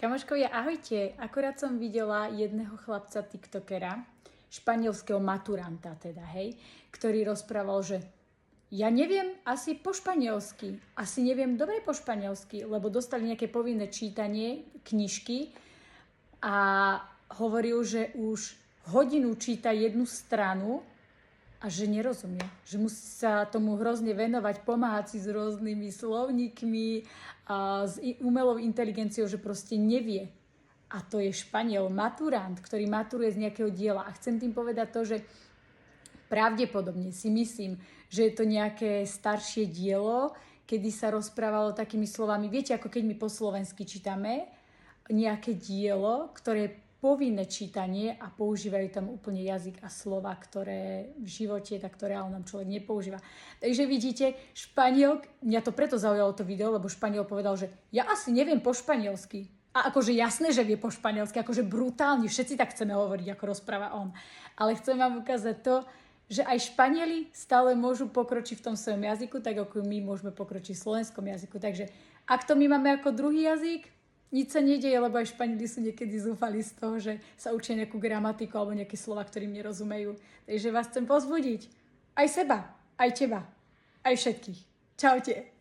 Kamoškovia, ahojte. Akorát som videla jedného chlapca tiktokera, španielského maturanta teda, hej, ktorý rozprával, že ja neviem asi po španielsky, asi neviem dobre po španielsky, lebo dostali nejaké povinné čítanie knižky a hovoril, že už hodinu číta jednu stranu a že nerozumie, že musí sa tomu hrozne venovať, pomáhať si s rôznymi slovníkmi a s umelou inteligenciou, že proste nevie. A to je Španiel, maturant, ktorý maturuje z nejakého diela. A chcem tým povedať to, že pravdepodobne si myslím, že je to nejaké staršie dielo, kedy sa rozprávalo takými slovami, viete, ako keď my po slovensky čítame nejaké dielo, ktoré je povinné čítanie a používajú tam úplne jazyk a slova, ktoré v živote takto reálnom človek nepoužíva. Takže vidíte, Španiel, mňa to preto zaujalo to video, lebo Španiel povedal, že ja asi neviem po španielsky. A akože jasné, že vie po španielsky, akože brutálne, všetci tak chceme hovoriť, ako rozpráva on. Ale chcem vám ukázať to, že aj Španieli stále môžu pokročiť v tom svojom jazyku, tak ako my môžeme pokročiť v slovenskom jazyku. Takže ak to my máme ako druhý jazyk, nič sa nedieje, lebo aj Španieli sú niekedy zúfali z toho, že sa učia nejakú gramatiku alebo nejaké slova, ktorým nerozumejú. Takže vás chcem povzbudiť. Aj seba, aj teba, aj všetkých. Čaute.